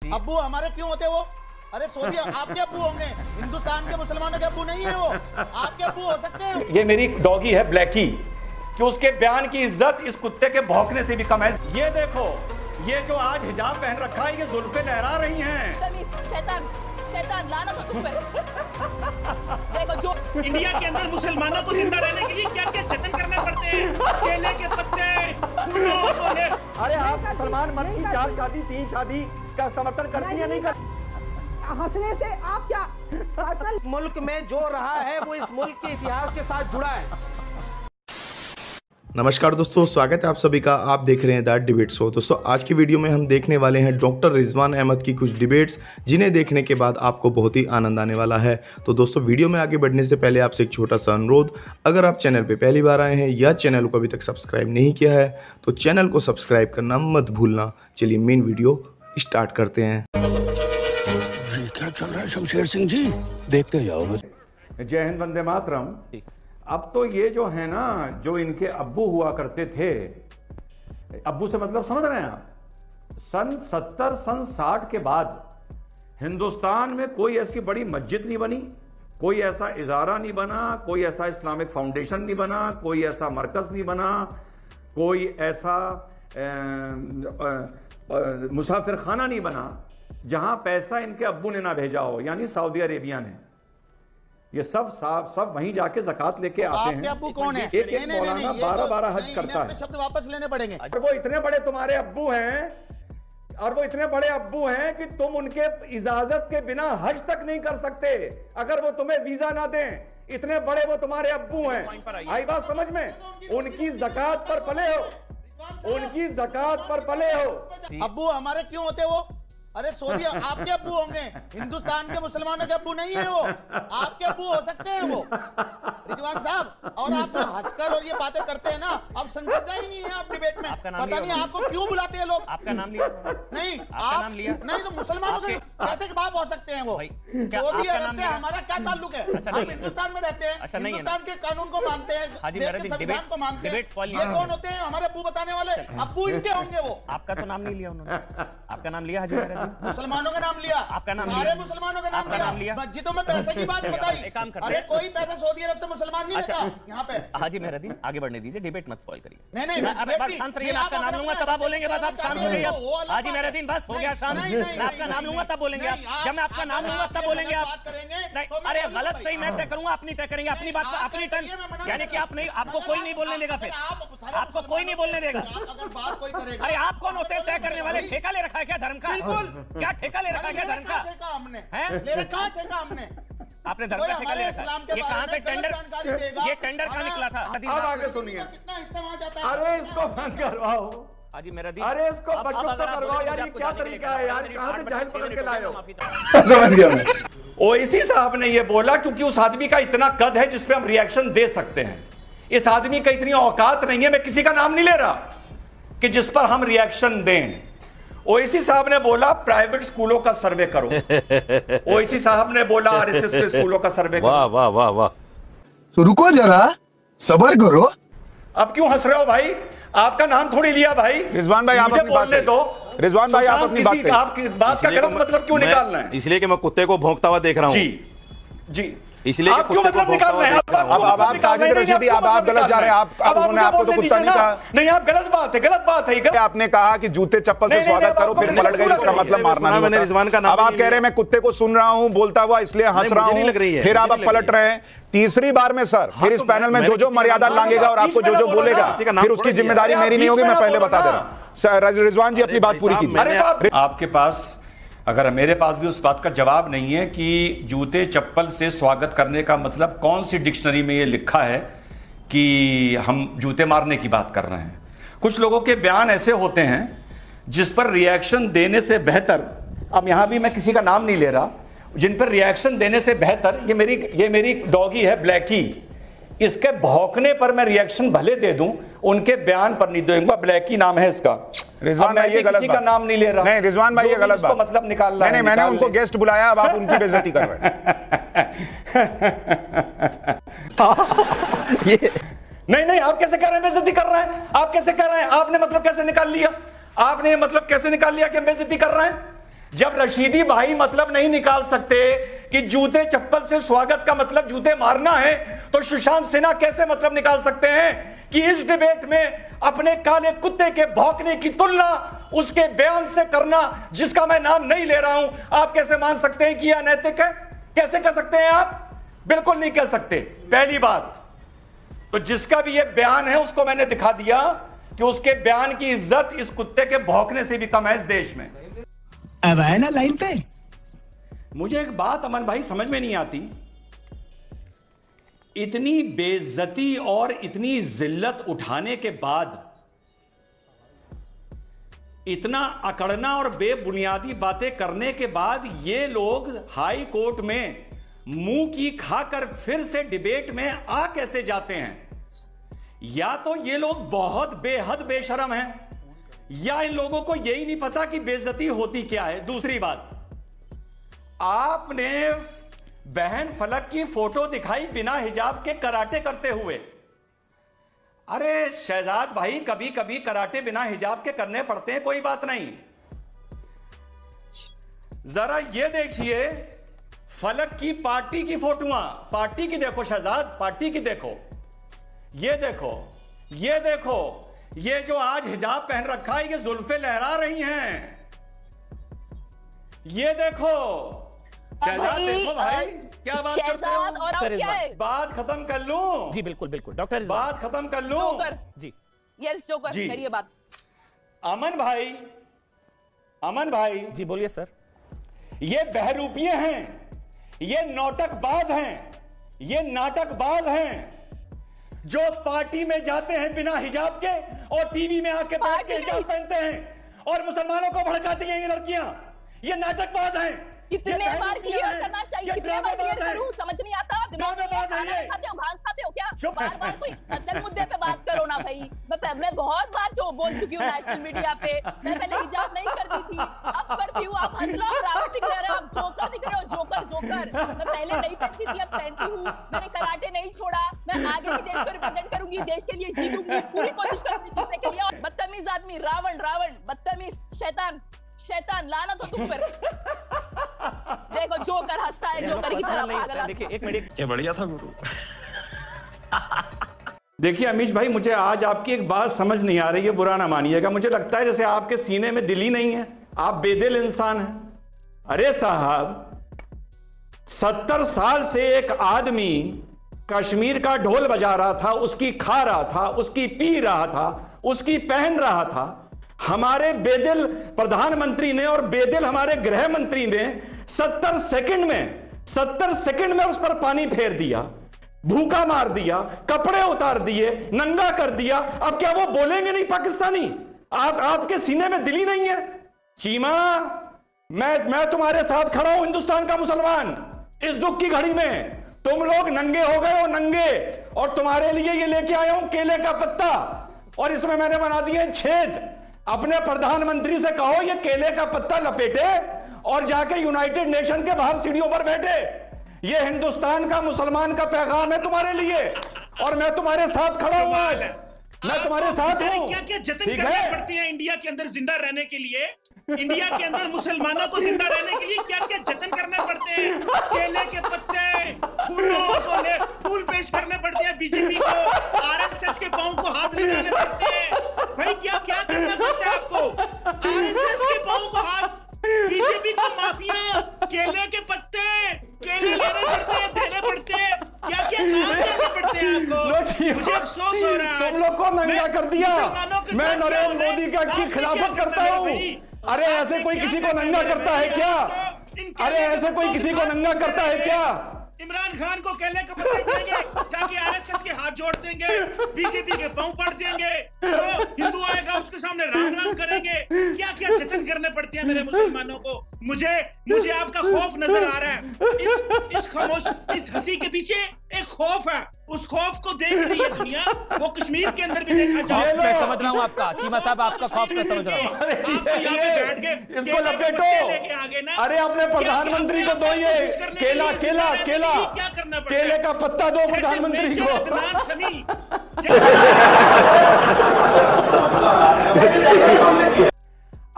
अब्बू हमारे क्यों होते वो? अरे सऊदी आपके अब्बू होंगे, हिंदुस्तान के मुसलमानों के अब्बू नहीं है वो, आपके अब्बू हो सकते हैं। ये मेरी डॉगी है ब्लैकी, कि उसके बयान की इज्जत इस कुत्ते के भौंकने से भी कम है। ये देखो, ये जो आज हिजाब पहन रखा है, ये जुल्फे लहरा रही हैं। शैतान, शैतान लानत हो तुम पे। देखो जो इंडिया के अंदर मुसलमानों को जिंदा रहने के लिए क्या क्या जतन करने पड़ते हैं, केले के पत्ते, फूलों को ले। अरे आप सलमान मर्द की 4 शादी 3 शादी का समर्थन करती है? नहीं कर हंसने से आप क्या पर्सनल मुल्क में जो रहा है वो इस मुल्क के इतिहास के साथ जुड़ा है। नमस्कार दोस्तों, स्वागत है आप सभी का। आप देख रहे हैं दैट डिबेट शो। दोस्तों आज की वीडियो में हम देखने वाले हैं डॉक्टर रिजवान अहमद की कुछ डिबेट्स, जिन्हें देखने के बाद आपको बहुत ही आनंद आने वाला है। तो दोस्तों वीडियो में आगे बढ़ने से पहले आपसे एक छोटा सा अनुरोध, अगर आप चैनल पे पहली बार आए हैं या चैनल को अभी तक सब्सक्राइब नहीं किया है तो चैनल को सब्सक्राइब करना मत भूलना। चलिए मेन वीडियो स्टार्ट करते हैं। क्या चल रहा है शमशेर सिंह जी? देखते जाओ। जय हिंद, वंदे मातरम। अब तो ये जो है ना, जो इनके अब्बू हुआ करते थे, अब्बू से मतलब समझ रहे हैं आप, सन 70 सन 60 के बाद हिंदुस्तान में कोई ऐसी बड़ी मस्जिद नहीं बनी, कोई ऐसा इजारा नहीं बना, कोई ऐसा इस्लामिक फाउंडेशन नहीं बना, कोई ऐसा मरकज नहीं बना, कोई ऐसा मुसाफिर खाना नहीं बना जहां पैसा इनके अब्बू ने ना भेजा हो, यानी सऊदी अरेबिया ने। ये सब वहीं जाके ज़कात लेके आते हैं। आपके अब्बू कौन है? एक मौलाना 12-12 हज करता है। शब्द वापस लेने पड़ेंगे। और वो इतने बड़े तुम्हारे अब्बू हैं, और वो इतने बड़े अब्बू हैं कि तुम उनके इजाजत के बिना हज तक नहीं कर सकते अगर वो तुम्हें वीजा ना दें। इतने बड़े वो तुम्हारे अब्बू हैं। आई बात समझ में? उनकी ज़कात पर पले हो, उनकी ज़कात पर पले हो। अब्बू हमारे क्यों होते वो? अरे सऊदी आपके अब्बू होंगे, हिंदुस्तान के मुसलमानों के अब्बू नहीं है वो, आपके अब्बू हो सकते हैं वो रिजवान साहब। और आप जो हंसकर और ये बातें करते हैं ना, अब संजीदा ही नहीं है आप डिबेट में। पता नहीं आपको क्यों बुलाते हैं लोग। आपका नाम लिया? नहीं, आपका नाम लिया? नहीं तो मुसलमानों के कैसे के बाप हो सकते हैं वो? सऊदी अरब से हमारा क्या ताल्लुक है? हम हिंदुस्तान में रहते हैं, हिंदुस्तान के कानून को मानते हैं, देश के संविधान को मानते हैं। ये कौन होते हैं हमारे अब्बू बताने वाले? अब्बू इनके होंगे वो। आपका तो नाम नहीं लिया उन्होंने। आपका नाम लिया हाजी? मुसलमानों का नाम लिया, आपका नाम सारे मुसलमानों का नाम लिया। मस्जिदों में पैसे की बात बताई। अरे कोई पैसा सऊदी अरब से मुसलमान नहीं लेता यहाँ पे। हाजी मेहरुद्दीन आगे बढ़ने दीजिए, डिबेट मत स्पॉइल करिए। नहीं, बस शांत रहिए, मैं आपका नाम लूंगा तब आप बोलेंगे। बस आप शांत रहिए। हाजी मेहरुद्दीन बस हो गया शांत। मैं आपका नाम लूंगा तब बोलेंगे आप। जब मैं आपका नाम लूंगा तब बोलेंगे आप। अरे गलत सही मैं तय करूंगा, अपनी तय करेंगे, अपनी बात अपनी टर्न। यानी कि आप नहीं, आपको कोई नहीं बोलने देगा, फिर आपको कोई नहीं बोलने देगा। अरे आप कौन होते हैं तय करने वाले? ठेका ले रखा है क्या धर्म का? क्या ठेका ले रखा है क्या धर्म का? हमने ले रखा ठेका हमने। आपने धर्म का ठेका ले रखा है? ये कहां से टेंडर, ये टेंडर कहां निकला था? अब आगे सुनिए। कितना हिस्सा वहां जाता है? अरे इसको बंद करवाओ। हाजी मेहरुद्दीन, अरे इसको बच्चों को करवाओ यार। ये क्या तरीका है यार? कहां से जाहिल पकड़ के लाए हो? समझ गया मैं। ओवैसी साहब ने ये बोला क्योंकि उस आदमी का इतना कद है जिस पे हम रिएक्शन दे सकते हैं। इस आदमी का इतनी औकात नहीं है, मैं किसी का नाम नहीं ले रहा, कि जिस पर हम रिएक्शन दें। ओवैसी साहब ने बोला प्राइवेट स्कूलों का सर्वे करो। ओवैसी साहब ने बोला आरएसएस के स्कूलों का सर्वे करो। वाह वाह वाह वाह। तो रुको जरा, सबर करो। अब क्यों हंस रहे हो भाई? आपका नाम थोड़ी लिया भाई। रिजवान भाई आप अपनी बात बोलने दो। रिजवान भाई आप अपनी बात करें। आपकी बात का गलत मतलब क्यों निकालना है? इसलिए कि मैं कुत्ते को भौंकता हुआ देख रहा हूँ। जी इसलिए कि कुत्ते को भौंकता हुआ देख रहा हूं। अब आप साजिद रशीदी, अब आप गलत जा रहे हैं। आप उन्होंने आपको तो कुत्ता नहीं कहा। नहीं, आप गलत बात है। आपने कहा कि जूते चप्पल से स्वागत करो, फिर पलट गए, इसका मतलब मारना नहीं। मैंने रिजवान का नाम। अब आप कह रहे हैं मैं कुत्ते को सुन रहा हूं बोलता हुआ, इसलिए हंस रहा हूं, फिर आप पलट रहे हैं। तीसरी बार में सर, फिर इस पैनल में जो मर्यादा लांघेगा और आपको जो बोलेगा, फिर उसकी जिम्मेदारी मेरी नहीं होगी। मैं पहले बता दे रहा हूं। रिजवान जी अपनी बात पूरी कीजिए। आपके पास, अगर मेरे पास भी उस बात का जवाब नहीं है कि जूते चप्पल से स्वागत करने का मतलब कौन सी डिक्शनरी में ये लिखा है कि हम जूते मारने की बात कर रहे हैं। कुछ लोगों के बयान ऐसे होते हैं जिस पर रिएक्शन देने से बेहतर, अब यहां भी मैं किसी का नाम नहीं ले रहा, जिन पर रिएक्शन देने से बेहतर, ये मेरी डॉगी है ब्लैकी, इसके भौंकने पर मैं रिएक्शन भले दे दूं, उनके बयान पर नहीं दूंगा। ब्लैकी नाम है इसका। रिजवान भाई ये गलत किसी का नाम नहीं ले रहा। नहीं रिजवान भाई ये गलत बात, मतलब निकाल रहा है। नहीं मैंने उनको गेस्ट बुलाया, अब आप उनकी बेइज्जती कर रहे हैं। नहीं, आप कैसे कर रहे हैं? बेइज्जती कर रहे हैं आप? कैसे कर रहे हैं? आपने मतलब कैसे निकाल लिया? आपने मतलब कैसे निकाल लिया कि बेइज्जती कर रहे हैं? जब रशीदी भाई मतलब नहीं निकाल सकते कि जूते चप्पल से स्वागत का मतलब जूते मारना है, तो सुशांत सिन्हा कैसे मतलब निकाल सकते हैं कि इस डिबेट में अपने काले कुत्ते के भौंकने की तुलना उसके बयान से करना, जिसका मैं नाम नहीं ले रहा हूं? आप कैसे मान सकते हैं कि यह अनैतिक है? कैसे कह सकते हैं आप? बिल्कुल नहीं कह सकते। पहली बात तो जिसका भी यह बयान है उसको मैंने दिखा दिया कि उसके बयान की इज्जत इस कुत्ते के भौंकने से भी कम है इस देश में। अब आए ना लाइन पे। मुझे एक बात अमन भाई समझ में नहीं आती, इतनी बेइज्जती और इतनी जिल्लत उठाने के बाद, इतना अकड़ना और बेबुनियादी बातें करने के बाद ये लोग हाई कोर्ट में मुंह की खाकर फिर से डिबेट में आ कैसे जाते हैं? या तो ये लोग बहुत बेहद बेशरम हैं, या इन लोगों को यही नहीं पता कि बेइज्जती होती क्या है। दूसरी बात, आपने बहन फलक की फोटो दिखाई बिना हिजाब के कराटे करते हुए। अरे शहजाद भाई, कभी कभी कराटे बिना हिजाब के करने पड़ते हैं, कोई बात नहीं। जरा ये देखिए फलक की पार्टी की फोटोआं, पार्टी की देखो शहजाद, पार्टी की देखो, ये देखो, ये देखो, ये जो आज हिजाब पहन रखा है ये जुल्फे लहरा रही हैं। ये देखो शहजाद, देखो भाई क्या बात करते हो? और आप क्या है? बात खत्म कर लूं? जी बिल्कुल बिल्कुल डॉक्टर, बात खत्म कर लूं? जोकर जी, यस जोकर, जी। करिए बात। अमन भाई, अमन भाई जी बोलिए सर। ये बहरूपिये हैं, ये नौटकबाज हैं, ये नाटकबाज हैं जो पार्टी में जाते हैं बिना हिजाब के और टीवी में आके बैठ के हिजाब पहनते हैं और मुसलमानों को भड़काती हैं ये लड़कियां। ये नाटकबाज हैं। कितने बार क्लियर करना चाहिए? कितने बार क्लियर करूं? समझ नहीं आता। दिमाग में खाना खाते हो, घास खाते हो क्या? बार बार कोई असल मुद्दे पे बात करो ना भाई। मैं बहुत बार जो बोल चुकी हूँ नेशनल मीडिया पे, मैं पहले हिजाब नहीं करती थी, अब करती हूँ। आप हंस रहे हो, रावण दिख रहे हो, आप जोकर दिख रहे हो, जोकर जोकर। मैं पहले नहीं पहनती थी, अब पहनती हूँ। मैंने कराटे नहीं छोड़ा, मैं आगे भी देश को रिप्रेजेंट करूंगी, देश के लिए जीतूंगी, पूरी कोशिश करूंगी जीतने के लिए। और बदतमीज आदमी, रावण रावण, बदतमीज, शैतान शैतान, लानत हो तुम पर। देखो जोकर हंसता है, जोकर की तरह पागल। देखिए एक मिनट, क्या बढ़िया था गुरु। देखिए अमीश भाई, मुझे आज आपकी एक बात समझ नहीं आ रही है, बुरा ना मानिएगा। मुझे लगता है जैसे आपके सीने में दिल ही नहीं है, आप बेदिल इंसान हैं। अरे साहब, 70 साल से एक आदमी कश्मीर का ढोल बजा रहा था, उसकी खा रहा था, उसकी पी रहा था, उसकी पहन रहा था। हमारे बेदिल प्रधानमंत्री ने और बेदिल हमारे गृह मंत्री ने 70 सेकंड में उस पर पानी फेर दिया, भूखा मार दिया, कपड़े उतार दिए, नंगा कर दिया। अब क्या वो बोलेंगे नहीं पाकिस्तानी? आपके सीने में दिल ही नहीं है? चीमा, मैं तुम्हारे साथ खड़ा हूं, हिंदुस्तान का मुसलमान, इस दुख की घड़ी में। तुम लोग नंगे हो गए हो, नंगे, और तुम्हारे लिए ये लेके आया हूं केले का पत्ता, और इसमें मैंने बना दिए छेद। अपने प्रधानमंत्री से कहो ये केले का पत्ता लपेटे और जाके यूनाइटेड नेशन के बाहर सीढ़ियों पर बैठे। ये हिंदुस्तान का मुसलमान का पैगाम है तुम्हारे लिए, और मैं तुम्हारे साथ खड़ा हूं आज, मैं तुम्हारे साथ हूं। क्या क्या जतन करनी पड़ती है इंडिया के अंदर जिंदा रहने के लिए? इंडिया के अंदर मुसलमानों को जिंदा रहने के लिए क्या क्या जतन करने पड़ते हैं? केले के पत्ते, फूलों को ले फूल पेश करने पड़ते हैं, बीजेपी को, आरएसएस के पांव को हाथ लगाने पड़ते हैं। भाई क्या क्या करना पड़ता है आपको? आरएसएस के पांव को हाथ, बीजेपी को माफिया, केले के पत्ते, केले लेने पड़ते हैं, देने पड़ते हैं, क्या क्या काम करने पड़ते हैं आपको? मुझे अफसोस हो रहा है, तुम लोग को नंगा कर दिया। मैं नरेंद्र मोदी की खिलाफत करता हूँ। अरे ऐसे कोई किसी को नंगा करता है क्या? अरे ऐसे कोई किसी को नंगा करता है क्या? इमरान खान को केले के पत्ते देंगे, जाके आरएसएस के हाथ जोड़ देंगे, बीजेपी के पांव पड़ जाएंगे, तो हिंदू आएगा उसके सामने राम राम करेंगे। क्या क्या जतन करने पड़ते हैं मेरे मुसलमानों को? मुझे आपका खौफ नजर आ रहा है। इस खामोश, इस हंसी के पीछे एक खौफ है, उस खौफ को देख रही है दुनिया। वो कश्मीर के अंदर भी देखा जाए। मैं समझ रहा हूँ आपका, चीमा साहब आपका खौफ मैं समझ रहा हूँ। बैठ गए, इसको लपेटो। अरे अपने प्रधानमंत्री को दो ये केला केला केला, क्या करना पड़ता केले का पत्ता दो प्रधानमंत्री को।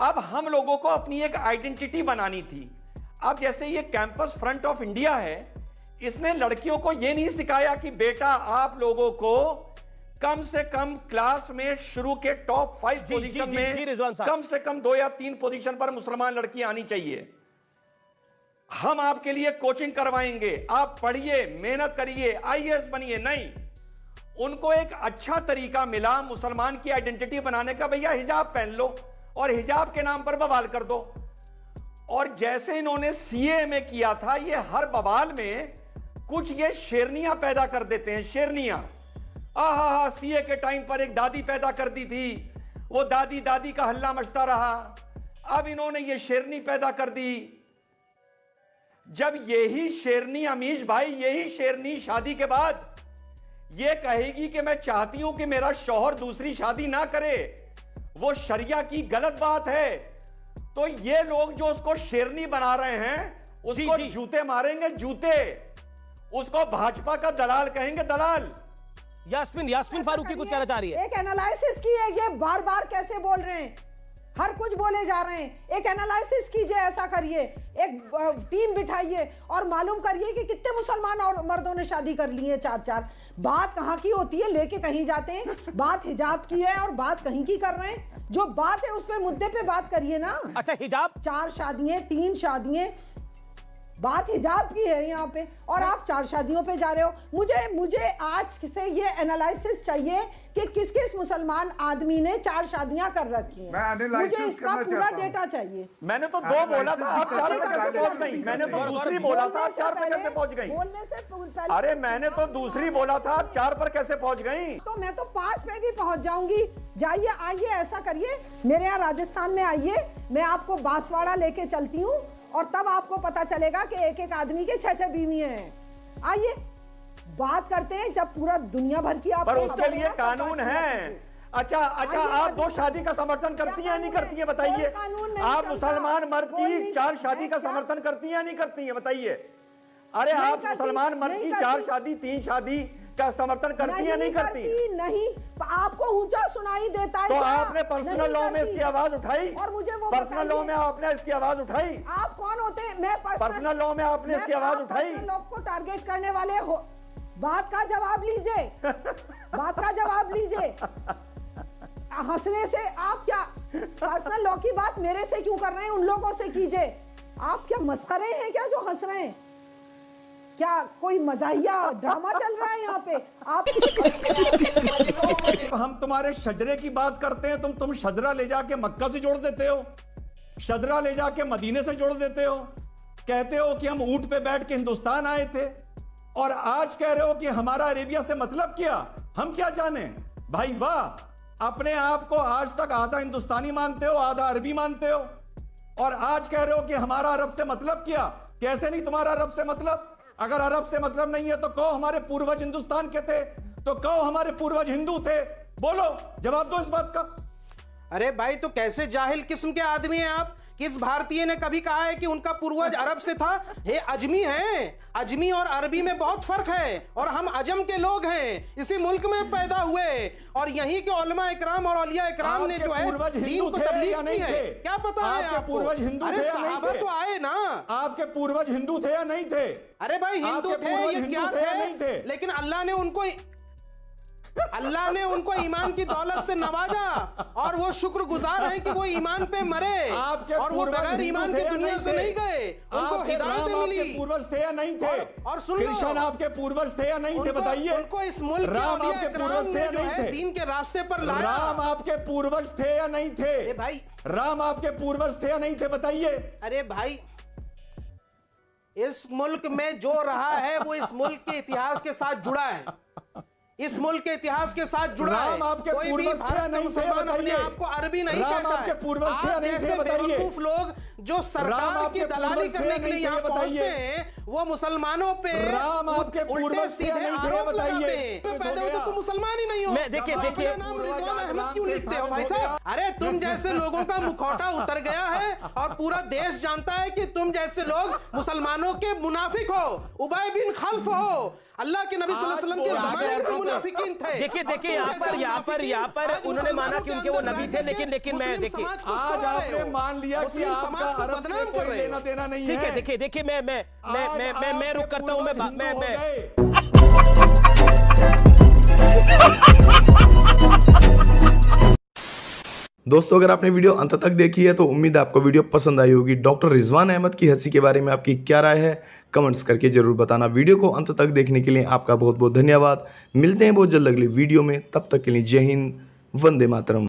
अब हम लोगों को अपनी एक आइडेंटिटी बनानी थी। अब जैसे ये कैंपस फ्रंट ऑफ इंडिया है, इसने लड़कियों को ये नहीं सिखाया कि बेटा आप लोगों को कम से कम क्लास में शुरू के टॉप 5 पोजीशन में कम से कम 2 या 3 पोजीशन पर मुसलमान लड़की आनी चाहिए। हम आपके लिए कोचिंग करवाएंगे, आप पढ़िए, मेहनत करिए, आईएएस बनिए। नहीं, उनको एक अच्छा तरीका मिला मुसलमान की आइडेंटिटी बनाने का, भैया हिजाब पहन लो और हिजाब के नाम पर बवाल कर दो। और जैसे इन्होंने सीए में किया था, ये हर बवाल में कुछ ये शेरनियां पैदा कर देते हैं। शेरनियां, आहा, सीए के टाइम पर एक दादी पैदा कर दी थी, वो दादी दादी का हल्ला मचता रहा, अब इन्होंने ये शेरनी पैदा कर दी। जब यही शेरनी, अमीश भाई, यही शेरनी शादी के बाद ये कहेगी कि मैं चाहती हूं कि मेरा शौहर दूसरी शादी ना करे, वो शरिया की गलत बात है, तो ये लोग जो उसको शेरनी बना रहे हैं, उसको जूते मारेंगे, जूते। उसको भाजपा का दलाल कहेंगे, दलाल। यास्मीन फारूकी कुछ कहना चाह रही है। एक एनालिसिस की है, ये बार बार कैसे बोल रहे हैं, हर कुछ बोले जा रहे हैं। एक एनालिसिस कीजिए, ऐसा करिए, एक टीम बिठाइए और मालूम करिए कि कितने मुसलमान और मर्दों ने शादी कर ली है 4-4। बात कहाँ की होती है, लेके कहीं जाते हैं। बात हिजाब की है और बात कहीं की कर रहे हैं। जो बात है उस पे, मुद्दे पे बात करिए ना। अच्छा, हिजाब 4 शादियां, 3 शादियां, बात हिजाब की है यहाँ पे, और आप 4 शादियों पे जा रहे हो। मुझे आज से ये एनालिसिस चाहिए कि किस किस मुसलमान आदमी ने 4 शादियां कर रखी हैं। मुझे इसका पूरा डेटा चाहिए। मैंने तो 2 बोला था, आप 4 पर कैसे पहुंच गई? मैंने तो दूसरी बोला था, आप 4 पर कैसे पहुंच गई? बोलने से पहले, अरे मैंने तो दूसरी बोला था, आप 4 पर कैसे पहुंच गई? तो मैं तो 5 पे भी पहुंच जाऊंगी। जाइए, आइए, ऐसा करिए, मेरे यहाँ राजस्थान में आइए, मैं आपको बांसवाड़ा लेके चलती हूँ और तब आपको पता चलेगा कि एक एक आदमी के 6-6 बीवियां हैं। आइए बात करते हैं, जब पूरा दुनिया भर की आप, पर उसके लिए कानून है। अच्छा, आप 2 शादी का समर्थन करती हैं या नहीं करती हैं, बताइए? आप मुसलमान मर्द की 4 शादी का समर्थन करती हैं या नहीं करती हैं, बताइए? अरे आप मुसलमान मर्द की 4 शादी, 3 शादी का समर्थन करती है नहीं करती? नहीं, आपको ऊंचा सुनाई देता है। तो आपने पर्सनल लॉ में इसकी आवाज उठाई, और मुझे वो पर्सनल लॉ में आपने इसकी आवाज उठाई? आप कौन होते हैं? मैं पर्सनल लॉ में आपने इसकी आवाज उठाई? लोग को टारगेट करने वाले हो। बात का जवाब लीजिए, बात का जवाब लीजिए। हंसने से आप क्या पर्सनल लॉ की बात मेरे से क्यों कर रहे हैं? उन लोगों से कीजिए। आप क्या मस्खरे हैं क्या जो हंस रहे हैं? क्या कोई मजाहिया ड्रामा चल रहा है यहाँ पे? आप हम तुम्हारे शजरे की बात करते हैं, तुम शजरा ले जाके मक्का से जोड़ देते हो, शजरा ले जाके मदीने से जोड़ देते हो, कहते हो कि हम ऊंट पे बैठ के हिंदुस्तान आए थे, और आज कह रहे हो कि हमारा अरेबिया से मतलब क्या? हम क्या जाने भाई? वाह, अपने आप को आज तक आधा हिंदुस्तानी मानते हो, आधा अरबी मानते हो, और आज कह रहे हो कि हमारा अरब से मतलब क्या? कैसे नहीं तुम्हारा अरब से मतलब? अगर अरब से मतलब नहीं है तो कहो हमारे पूर्वज हिंदुस्तान के थे, तो कहो हमारे पूर्वज हिंदू थे। बोलो, जवाब दो इस बात का। अरे भाई, तो कैसे जाहिल किस्म के आदमी हैं आप? किस भारतीय ने कभी कहा है कि उनका पूर्वज अरब से था? ये अजमी हैं। अजमी और अरबी में बहुत फर्क है, और हम अजम के लोग हैं, इसी मुल्क में पैदा हुए, और यहीं के उलमा इकराम और औलिया इकराम ने जो है दीन को तबलीग की है। क्या पता है आपको? पूर्वज हिंदू थे? अरे सहाबा तो आए ना। आपके पूर्वज हिंदू थे या नहीं थे? अरे भाई, हिंदू थे, ये क्या थे? लेकिन अल्लाह ने उनको ईमान की दौलत से नवाजा, और वो शुक्रगुजार हैं कि वो ईमान पे मरे, और वो बगैर ईमान की दुनिया से नहीं गए। उनको हिदायत मिली। पूर्वज थे या नहीं थे? और सुन लो, कृष्ण आपके पूर्वज थे या नहीं थे? बताइए। उनको इस मुल्क राम आपके पूर्वज थे या नहीं थे? दीन के रास्ते पर लाया। राम आपके पूर्वज थे या नहीं थे? भाई, राम आपके पूर्वज थे या नहीं थे? बताइए। अरे भाई, इस मुल्क में जो रहा है वो इस मुल्क के इतिहास के साथ जुड़ा है, इस मुल्क के इतिहास के साथ जुड़ा है। आपके पूर्वज थे या नहीं थे? अपने आपको अरबी नहीं कहता है। आपके पूर्वज थे या नहीं थे? बताइए। बेवकूफ लोग जो सरकार की दलाली करने के लिए यहाँ पहुंचते हैं, वो मुसलमानों पे राम आपके उल्टे सीधे आरोप लगाते हैं। पैदा हुए तो तुम मुसलमान ही नहीं हो। मैं देखिए नाम रिजवान अहमद क्यों लिखते हो भाई साहब? अरे तुम जैसे लोगों का मुखौटा उतर गया है और पूरा देश जानता है कि तुम जैसे लोग मुसलमानों के मुनाफिक हो, उबय बिन खल्फ हो। अल्लाह के नबी सल्लल्लाहु अलैहि वसल्लम के ज़माने में मुनाफिकीन थे। देखिए यहाँ पर उन्होंने माना कि उनके वो नबी थे, लेकिन मैं देखिए आज आपने मान लिया कि आपका अरब से कोई लेना देना नहीं है। ठीक है, देखिए मैं रुक करता हूँ। दोस्तों अगर आपने वीडियो अंत तक देखी है तो उम्मीद है आपको वीडियो पसंद आई होगी। डॉक्टर रिजवान अहमद की हंसी के बारे में आपकी क्या राय है, कमेंट्स करके जरूर बताना। वीडियो को अंत तक देखने के लिए आपका बहुत बहुत धन्यवाद। मिलते हैं बहुत जल्द अगली वीडियो में, तब तक के लिए जय हिंद, वंदे मातरम।